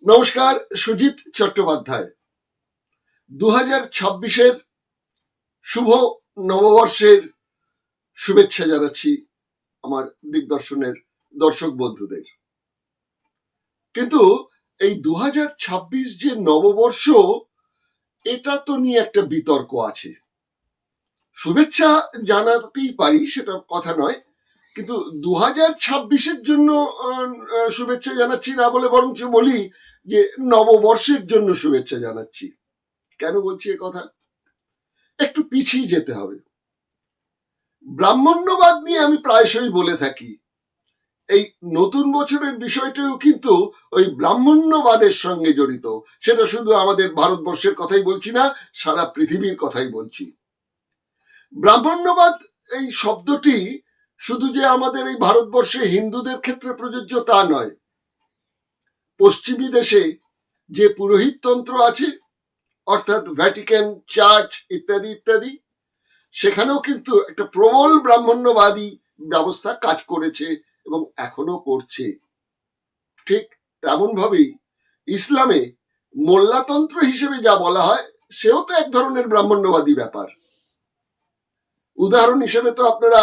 নমস্কার, সুজিত চট্টোপাধ্যায়। 2026-এর শুভ নববর্ষের শুভেচ্ছা জানাচ্ছি আমার দিগদর্শনের দর্শক বন্ধুদের। কিন্তু এই 2026 যে নববর্ষ, এটা তো নিয়ে একটা বিতর্ক আছে। শুভেচ্ছা জানাতেই পারি, সেটা কথা নয়, কিন্তু 2026-এর জন্য শুভেচ্ছা জানাচ্ছি না বলে বরঞ্চ বলি যে নববর্ষের জন্য শুভেচ্ছা জানাচ্ছি। কেন বলছি এ কথা? একটু পিছিয়ে যেতে হবে। ব্রাহ্মণ্যবাদ নিয়ে আমি প্রায়শই বলে থাকি, এই নতুন বছরের বিষয়টাও কিন্তু ওই ব্রাহ্মণ্যবাদের সঙ্গে জড়িত। সেটা শুধু আমাদের ভারতবর্ষের কথাই বলছি না, সারা পৃথিবীর কথাই বলছি। ব্রাহ্মণ্যবাদ এই শব্দটি শুধু যে আমাদের এই ভারতবর্ষে হিন্দুদের ক্ষেত্রে প্রযোজ্য তা নয়। পশ্চিমী দেশে যে পুরোহিততন্ত্র আছে, অর্থাৎ ভ্যাটিকান, চার্চ ইত্যাদি ইত্যাদি, সেখানেও কিন্তু একটা প্রবল ব্রাহ্মণ্যবাদী ব্যবস্থা কাজ করেছে এবং এখনো করছে। ঠিক তেমন ভাবেই ইসলামে মোল্লাতন্ত্র হিসেবে যা বলা হয়, সেও তো এক ধরনের ব্রাহ্মণ্যবাদী ব্যাপার। উদাহরণ হিসেবে তো আপনারা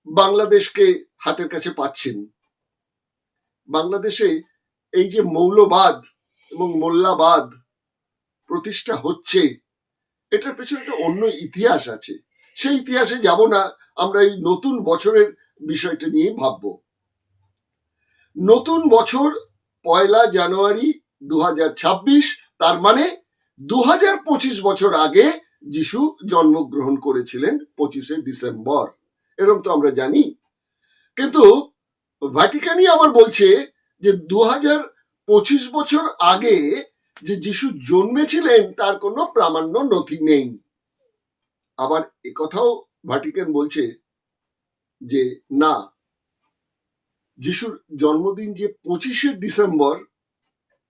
বাংলাদেশকে হাতের কাছে পাচ্ছেন। বাংলাদেশে এই যে মৌলবাদ এবং মোল্লাবাদ প্রতিষ্ঠা হচ্ছে, এটার পেছনে একটা অন্য ইতিহাস আছে। সেই ইতিহাসে যাব না, আমরা এই নতুন বছরের বিষয়টা নিয়ে ভাবব। নতুন বছর 1 জানুয়ারি 2026, তার মানে 2025 বছর আগে যিশু জন্মগ্রহণ করেছিলেন 25শে ডিসেম্বর, এরকম তো আমরা জানি। কিন্তু ভ্যাটিকানই আবার বলছে যে 2025 বছর আগে যে যিশু জন্মেছিলেন তার কোনো প্রামাণ্য নথি নেই। আবার একথাও ভ্যাটিকান বলছে যে না, যিশুর জন্মদিন যে 25শে ডিসেম্বর,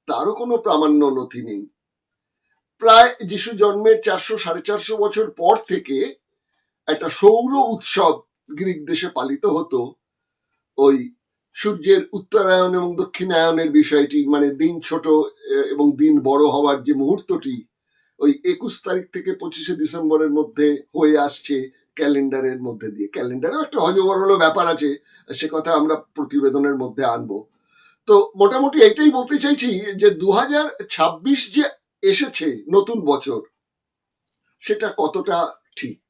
তারও কোনো প্রামাণ্য নথি নেই। প্রায় যিশু জন্মের 400-450 বছর পর থেকে একটা সৌর উৎসব গ্রিক দেশে পালিত হতো। ওই সূর্যের উত্তরায়ণ এবং দক্ষিণায়নের বিষয়টি, মানে দিন ছোট এবং দিন বড় হওয়ার যে মুহূর্তটি, ওই 21 তারিখ থেকে 25শে ডিসেম্বরের মধ্যে হয়ে আসছে ক্যালেন্ডারের মধ্যে দিয়ে। ক্যালেন্ডারেও একটা হজবরল ব্যাপার আছে, সে কথা আমরা প্রতিবেদনের মধ্যে আনবো। তো মোটামুটি এইটাই বলতে চাইছি যে 2026 যে এসেছে নতুন বছর, সেটা কতটা ঠিক।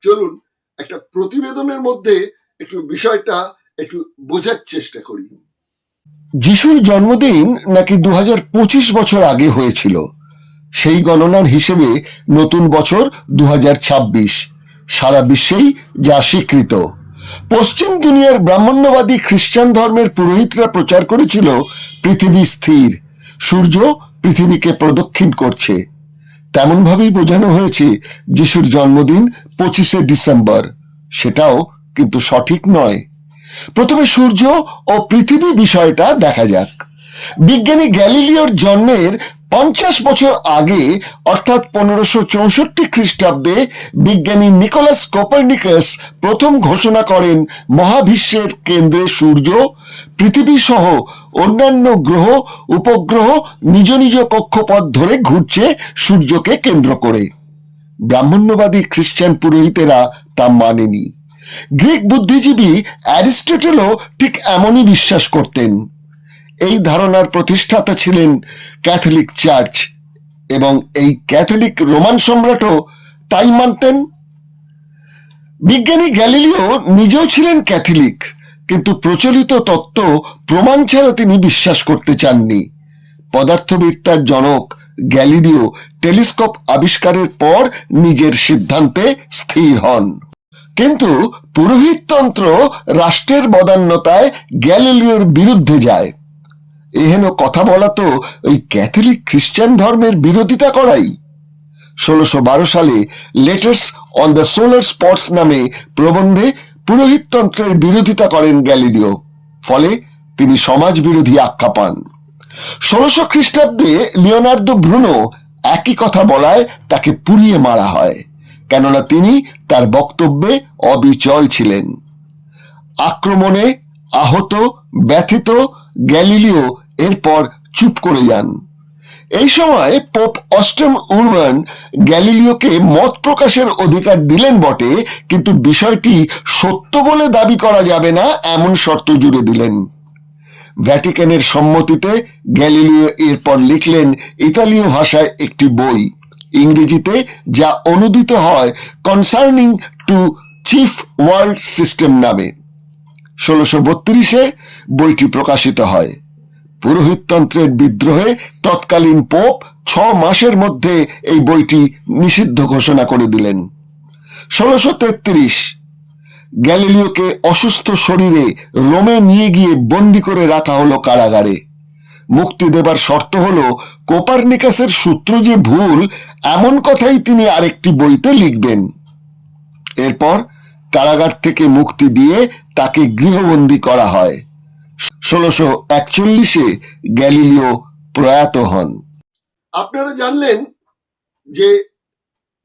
চলুন একটা প্রতিবেদনের মধ্যে একটু বিষয়টা একটু বোঝার চেষ্টা করি। যিশুর জন্মদিন নাকি 2025 বছর আগে হয়েছিল, সেই গণনার হিসেবে নতুন বছর 2026 সারা বিশ্বেই যা স্বীকৃত। পশ্চিম দুনিয়ার ব্রাহ্মণ্যবাদী খ্রিস্টান ধর্মের পুরোহিতরা প্রচার করেছিল পৃথিবী স্থির, সূর্য পৃথিবীকে প্রদক্ষিণ করছে। তেমনভাবেই বোঝানো হয়েছে যিশুর জন্মদিন 25শে ডিসেম্বর। সেটাও কিন্তু সঠিক নয়। প্রথমে সূর্য ও পৃথিবী বিষয়টা দেখা যাক। বিজ্ঞানী গ্যালিলিওর জন্মের 50 বছর আগে, অর্থাৎ 1564 খ্রিস্টাব্দে বিজ্ঞানী নিকোলাস কোপার্নিকাস প্রথম ঘোষণা করেন মহাবিশ্বের কেন্দ্রে সূর্য, পৃথিবী সহ অন্যান্য গ্রহ উপগ্রহ নিজ নিজ কক্ষপথ ধরে ঘুরছে সূর্যকে কেন্দ্র করে। ব্রাহ্মণ্যবাদী খ্রিস্টান পুরোহিতেরা তা মানেনি। গ্রিক বুদ্ধিজীবী অ্যারিস্টটলও ঠিক এমনই বিশ্বাস করতেন। এই ধারণার প্রতিষ্ঠাতা ছিলেন ক্যাথলিক চার্চ, এবং এই ক্যাথলিক রোমান সম্রাটও তাই মানতেন। বিজ্ঞানী গ্যালিলিও নিজেও ছিলেন ক্যাথলিক, কিন্তু প্রচলিত তত্ত্ব প্রমাণ ছাড়া তিনি বিশ্বাস করতে চাননি। পদার্থবিদ্যার জনক গ্যালিলিও টেলিস্কোপ আবিষ্কারের পর নিজের সিদ্ধান্তে স্থির হন। কিন্তু পুরোহিততন্ত্র রাষ্ট্রের বদান্যতায় গ্যালিলিওর বিরুদ্ধে যায়। এহেন কথা বলা তো ওই ক্যাথলিক খ্রিস্টান ধর্মের বিরোধিতা করাই। 1612 সালে letters on the solar spots নামে প্রবন্ধে পুরোহিততন্ত্রের বিরোধিতা করেন গ্যালিলিও। ফলে তিনি সমাজ বিরোধী আখ্যা পান। 1600 খ্রিস্টাব্দে লিওনার্দো ব্রুনো একই কথা বলায় তাকে পুড়িয়ে মারা হয়। কেননা তিনি তার বক্তব্যে অবিচল ছিলেন। আক্রমণে আহত ব্যথিত গ্যালিলিও এরপর চুপ করে যান। এই সময় পোপ অষ্টম উরবান গ্যালিলিওকে মত প্রকাশের অধিকার দিলেন বটে, কিন্তু বিষয়টি সত্য বলে দাবি করা যাবে না এমন শর্ত জুড়ে দিলেন। ভ্যাটিকানের সম্মতিতে গ্যালিলিও এরপর লিখলেন ইতালীয় ভাষায় একটি বই, ইংরেজিতে, যা অনুদিত হয় concerning two chief world system নামে। 1632 বইটি প্রকাশিত হয়। পুরোহিততন্ত্রের বিদ্রোহে তৎকালীন পোপ 6 মাসের মধ্যে এই বইটি নিষিদ্ধ ঘোষণা করে দিলেন। 1633 গ্যালিলিওকে অসুস্থ শরীরে রোমে নিয়ে গিয়ে বন্দি করে রাখা হলো কারাগারে। মুক্তি দেবার শর্ত হলো কোপারনিকাসের সূত্র যে ভুল এমন কথাই তিনি আরেকটি বইতে লিখবেন। এরপর কারাগার থেকে মুক্তি দিয়ে তাকে গৃহবন্দী করা হয়। 1641 গ্যালিলিও প্রয়াত হন। আপনারা জানলেন যে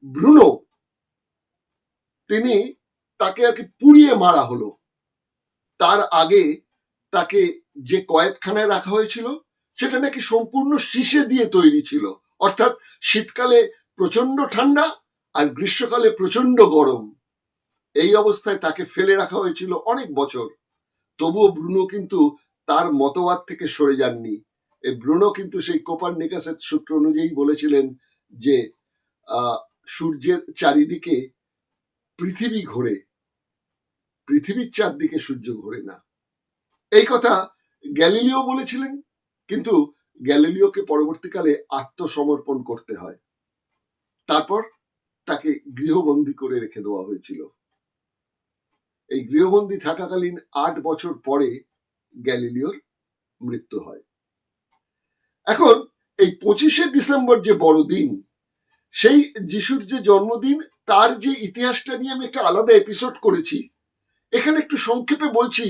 ব্রুনো, তিনি তাকে আর কি পুড়িয়ে মারা হলো। তার আগে তাকে যে কয়েদখানায় রাখা হয়েছিল সেটা নাকি সম্পূর্ণ সীসে দিয়ে তৈরি ছিল, অর্থাৎ শীতকালে প্রচন্ড ঠান্ডা আর গ্রীষ্মকালে প্রচন্ড গরম। এই অবস্থায় তাকে ফেলে রাখা হয়েছিল অনেক বছর। তবুও ব্রুনো কিন্তু তার মতবাদ থেকে সরে যাননি। এই ব্রুনো কিন্তু সেই কোপারনিকাসের সূত্র অনুযায়ী বলেছিলেন যে সূর্যের চারিদিকে পৃথিবী ঘোরে, পৃথিবীর চারদিকে সূর্য ঘোরে না। এই কথা গ্যালিলিও বলেছিলেন, কিন্তু গ্যালিলিওকে পরবর্তীকালে আত্মসমর্পণ করতে হয়। তারপর তাকে গৃহবন্দী করে রেখে দেওয়া হয়েছিল। এই গৃহবন্দী থাকাকালীন 8 বছর পরে গ্যালিলিওর মৃত্যু হয়। এখন এই 25শে ডিসেম্বর যে বড়দিন, সেই যিশুর যে জন্মদিন, তার যে ইতিহাসটা নিয়ে আমি একটা আলাদা এপিসোড করেছি, এখানে একটু সংক্ষেপে বলছি।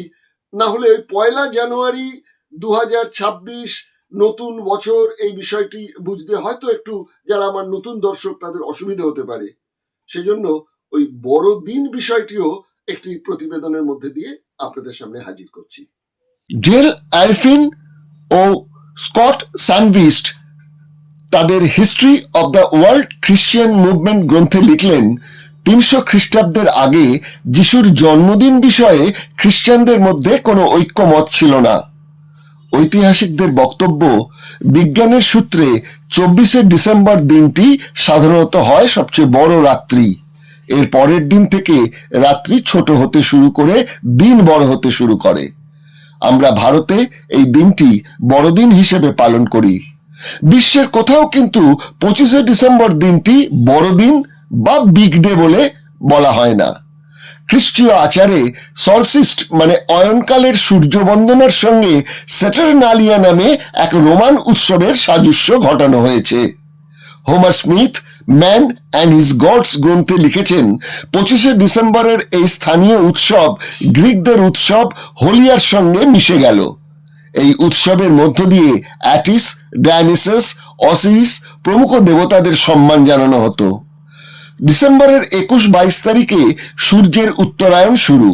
না হলে 1 জানুয়ারি 2026 নতুন বছর, এই বিষয়টি বুঝতে হয়তো একটু যারা আমার নতুন দর্শক তাদের অসুবিধা হতে পারে। সেজন্য ওই বড়দিন বিষয়টিও একটি প্রতিবেদনের মধ্যে দিয়ে আপনাদের সামনে হাজির করছি। জেল আলফিন ও স্কট সানভিস্ট তাদের history of the world Christian movement গ্রন্থে লিখলেন, 300 খ্রিস্টাব্দের আগে যিশুর জন্মদিন বিষয়ে খ্রিস্টানদের মধ্যে কোনো ঐক্যমত ছিল না। ঐতিহাসিকদের বক্তব্য, বিজ্ঞানের সূত্রে 24শে ডিসেম্বর দিনটি সাধারণত হয় সবচেয়ে বড় রাত্রি। এর পরের দিন থেকে রাত্রি ছোট হতে শুরু করে দিন বড় হতে শুরু করে। আমরা ভারতে এই দিনটি বড়দিন হিসেবে পালন করি। বিশ্বের কোথাও কিন্তু 25শে ডিসেম্বর দিনটি বড়দিন বা বিগ ডে বলে বলা হয় না। খ্রিস্টীয় আচারে সলসিস্ট মানে অয়নকালের সূর্য বন্দনার সঙ্গে স্যাটারনালিয়া নামে এক রোমান উৎসবের সাদৃশ্য ঘটানো হয়েছে। Homer Smith man and his gods গ্রন্থে লিখেছেন, 25শে ডিসেম্বরের এই স্থানীয় উৎসব গ্রিকদের উৎসব হোলিয়ার সঙ্গে মিশে গেল। এই উৎসবের মধ্য দিয়ে অ্যাটিস, ডায়োনিসাস, অসিরিস প্রমুখ দেবতাদের সম্মান জানানো হতো। ডিসেম্বরের 21-22 তারিখে সূর্যের উত্তরায়ণ শুরু।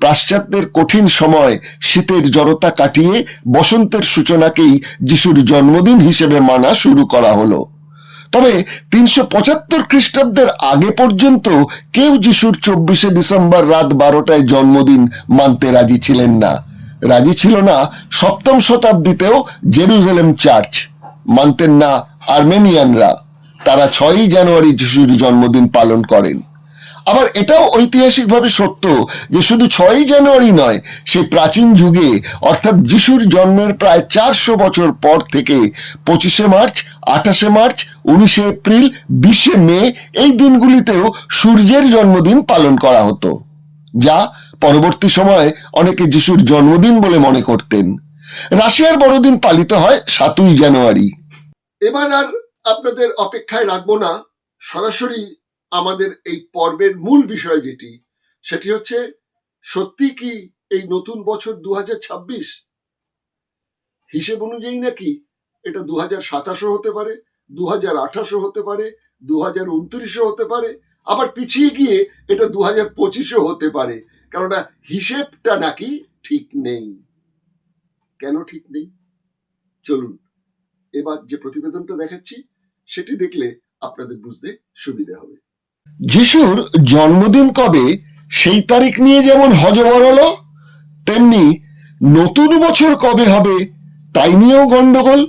পাশ্চাত্যের কঠিন সময় শীতের জড়তা কাটিয়ে বসন্তের সূচনাকেই যিশুর জন্মদিন হিসেবে মানা শুরু করা হলো। তবে 375 খ্রিস্টাব্দের আগে পর্যন্ত কেউ যিশুর 24শে ডিসেম্বর রাত 12টায় জন্মদিন মানতে রাজি ছিলেন না। রাজি ছিল না 7ম শতাব্দীতেও জেরুজালেম চার্চ, মানতেন না আর্মেনিয়ানরা। তারা 6ই জানুয়ারি যিশুর জন্মদিন পালন করেন। আবার এটাও ঐতিহাসিকভাবে সত্য যে শুধু 6ই জানুয়ারি নয়, সেই প্রাচীন যুগে অর্থাৎ যিশুর জন্মের প্রায় 400 বছর পর থেকে 25শে মার্চ, 28শে মার্চ, 19শে এপ্রিল, 20শে মে এই দিনগুলিতেও সূর্যের জন্মদিন পালন করা হতো, যা পরবর্তী সময়ে অনেকে যিশুর জন্মদিন বলে মনে করতেন। রাশিয়ার বড়দিন পালিত হয় 7ই জানুয়ারি। এবার আর আপনাদের অপেক্ষায় রাখবো না, সরাসরি আমাদের এই পর্বের মূল বিষয় যেটি, সেটি হচ্ছে সত্যি কি এই নতুন বছর 2026? হিসেব অনুযায়ী নাকি এটা 2027 হতে পারে, 2028 হতে পারে, 2029 হতে পারে, আবার পিছিয়ে গিয়ে এটা 2025-ও হতে পারে, কেননা হিসেবটা নাকি ঠিক নেই। কেন ঠিক নেই? চলুন এবার যে প্রতিবেদনটা দেখাচ্ছি সেটি দেখলে আপনাদের বুঝতে সুবিধা হবে। যিশুর জন্মদিন কবে সেই তারিখ নিয়ে যেমন হযবরল, তেমনি নতুন বছর কবে হবে তাই নিয়েও গন্ডগোল।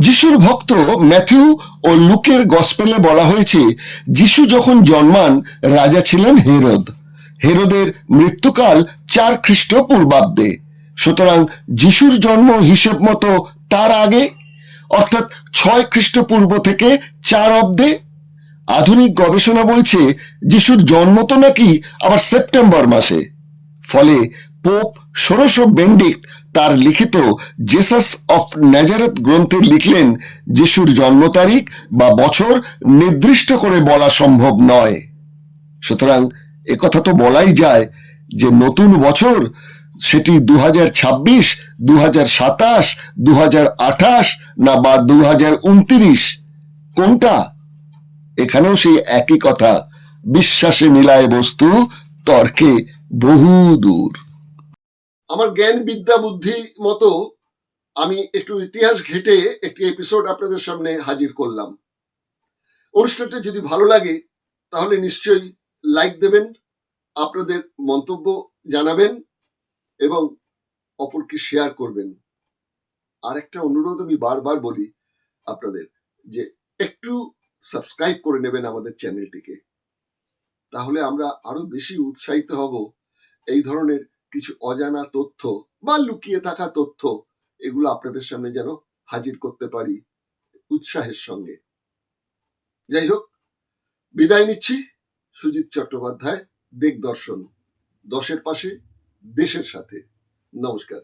যিশুর ভক্ত ম্যাথিউ ও লুকের গসপেলে বলা হয়েছে যিশু যখন জন্মান রাজা ছিলেন হেরোদ। হেরোদের মৃত্যুকাল 4 খ্রিস্টপূর্বাব্দে। সুতরাং যিশুর জন্ম হিসেব মতো তার আগে, অর্থাৎ 6 খ্রিস্টপূর্ব থেকে 4 অব্দে। আধুনিক গবেষণা বলছে যিশুর জন্ম তো নাকি আবার সেপ্টেম্বর মাসে। ফলে পোপ ষোড়শ বেন্ডিক্ট তার লিখিত জেসাস অফ ন্যাজারেথ গ্রন্থে লিখলেন যিশুর জন্ম তারিখ বা বছর নির্দিষ্ট করে বলা সম্ভব নয়। সুতরাং একথা তো বলাই যায় যে নতুন বছর সেটি 2026, 2027, 2028 না বা 2029, কোনটা? এখানেও সেই একই কথা, বিশ্বাসে মিলায় বস্তু, তর্কে বহু দূর। আমার জ্ঞান বিদ্যা বুদ্ধি মতো আমি একটু ইতিহাস ঘেটে একটি এপিসোড আপনাদের সামনে হাজির করলাম। অনুষ্ঠানটি যদি ভালো লাগে তাহলে নিশ্চয়ই লাইক দেবেন, আপনাদের মন্তব্য জানাবেন এবং অপরকে শেয়ার করবেন। আর একটা অনুরোধ আমি বারবার বলি আপনাদের, যে একটু সাবস্ক্রাইব করে নেবেন আমাদের চ্যানেলটিকে। তাহলে আমরা আরো বেশি উৎসাহিত হব এই ধরনের কিছু অজানা তথ্য বা লুকিয়ে থাকা তথ্য এগুলো আপনাদের সামনে যেন হাজির করতে পারি উৎসাহের সঙ্গে। যাই হোক, বিদায় নিচ্ছি। সুজিত চট্টোপাধ্যায়, দিগদর্শন, 10-এর পাশে, দেশের সাথে। নমস্কার।